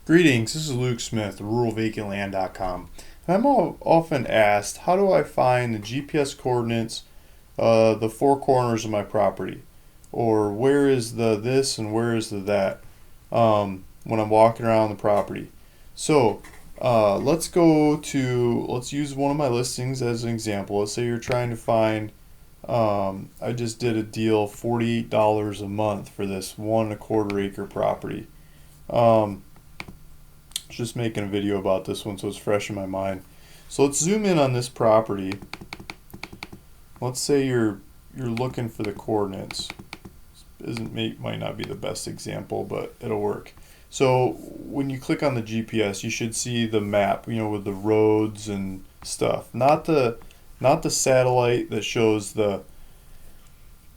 Greetings, this is Luke Smith, ruralvacantland.com. I'm often asked, how do I find the GPS coordinates, the four corners of my property? Or where is the this and where is the that when I'm walking around the property? So let's use one of my listings as an example. Let's say you're trying to find, I just did a deal $48 a month for this 1 1/4 acre property. Um, just making a video about this one so it's fresh in my mind. So let's zoom in on this property. Let's say you're looking for the coordinates. Might not be the best example, but it'll work. So when you click on the GPS, you should see the map, with the roads and stuff. Not the satellite that shows the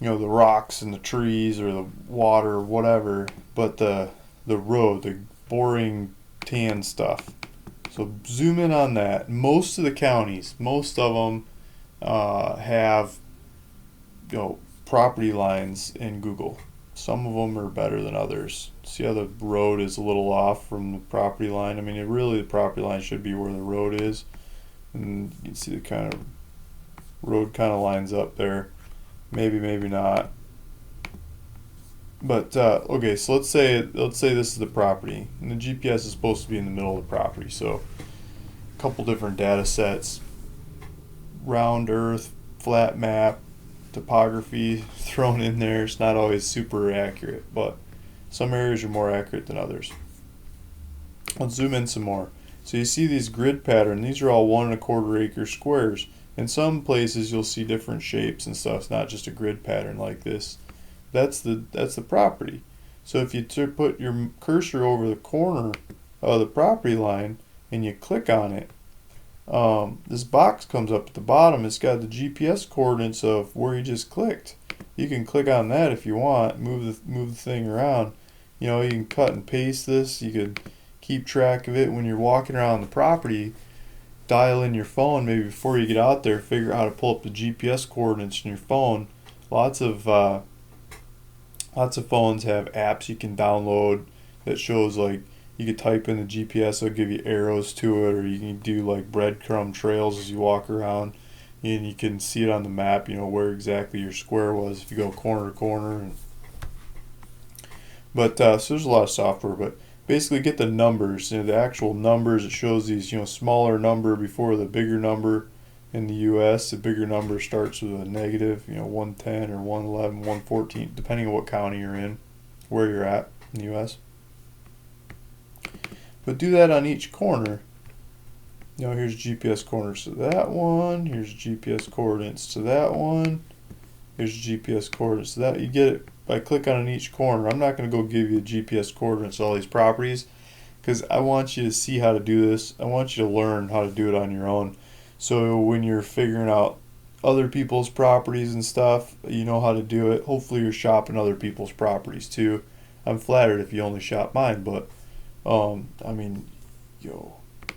rocks and the trees or the water or whatever, but the road, the boring tan stuff. So zoom in on that. Most of the counties, most of them have property lines in Google. Some of them are better than others. See how the road is a little off from the property line? I mean, the property line should be where the road is, and you can see the kind of road kind of lines up there. Maybe, maybe not. But okay, so let's say this is the property, and the GPS is supposed to be in the middle of the property. So a couple different data sets: round Earth, flat map, topography thrown in there. It's not always super accurate, but some areas are more accurate than others. Let's zoom in some more. So you see these grid pattern. These are all 1 1/4 acre squares. In some places you'll see different shapes and stuff. It's not just a grid pattern like this. That's the property. So if you put your cursor over the corner of the property line and you click on it, this box comes up at the bottom. It's got the GPS coordinates of where you just clicked. You can click on that if you want. Move the thing around. You can cut and paste this. You could keep track of it when you're walking around the property. Dial in your phone maybe before you get out there. Figure out how to pull up the GPS coordinates in your phone. Lots of phones have apps you can download that shows, like, you could type in the GPS, it'll give you arrows to it, or you can do like breadcrumb trails as you walk around, and you can see it on the map, where exactly your square was if you go corner to corner. But so there's a lot of software, but basically get the numbers, the actual numbers. It shows these, smaller number before the bigger number. In the US, the bigger number starts with a negative, 110 or 111, 114, depending on what county you're in, where you're at in the US. But do that on each corner. Here's GPS coordinates to that one. Here's GPS coordinates to that one. Here's GPS coordinates to that. You get it by clicking on each corner. I'm not going to go give you GPS coordinates to all these properties because I want you to see how to do this. I want you to learn how to do it on your own. So when you're figuring out other people's properties and stuff, you know how to do it. Hopefully you're shopping other people's properties too. I'm flattered if you only shop mine, but I mean,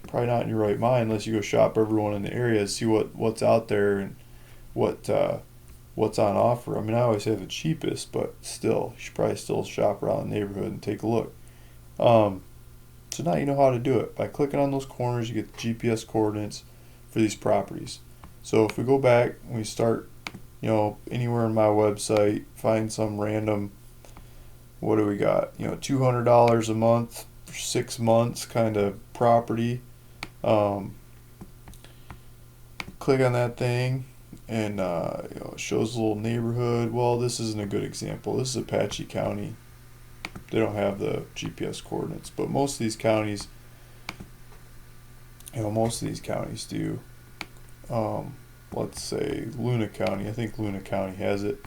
probably not in your right mind unless you go shop everyone in the area, see what's out there and what's on offer. I mean, I always have the cheapest, but still, you should probably still shop around the neighborhood and take a look. So now you know how to do it. By clicking on those corners, you get the GPS coordinates for these properties. So if we go back and we start, anywhere on my website, find some random, what do we got? $200 a month for 6 months kind of property. Click on that thing, and it shows a little neighborhood. Well, this isn't a good example. This is Apache County. They don't have the GPS coordinates, but most of these counties do. Let's say Luna County. I think Luna County has it.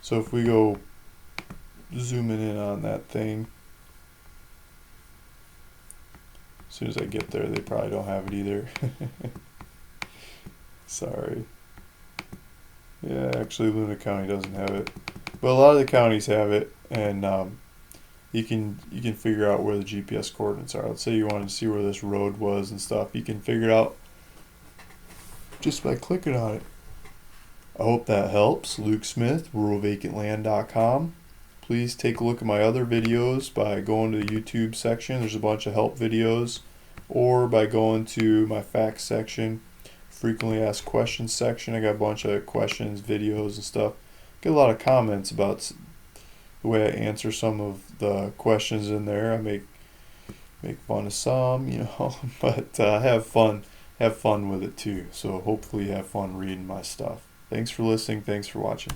So if we go zooming in on that thing, as soon as I get there, they probably don't have it either. Sorry. Yeah, actually Luna County doesn't have it, but a lot of the counties have it, and you can figure out where the GPS coordinates are. Let's say you wanted to see where this road was and stuff. You can figure it out just by clicking on it. I hope that helps. Luke Smith, ruralvacantland.com. please take a look at my other videos by going to the YouTube section. There's a bunch of help videos, or by going to my facts section, frequently asked questions section. I got a bunch of questions, videos, and stuff. Get a lot of comments about the way I answer some of the questions in there. I make fun of some, but have fun with it too. So hopefully you have fun reading my stuff. Thanks for listening. Thanks for watching.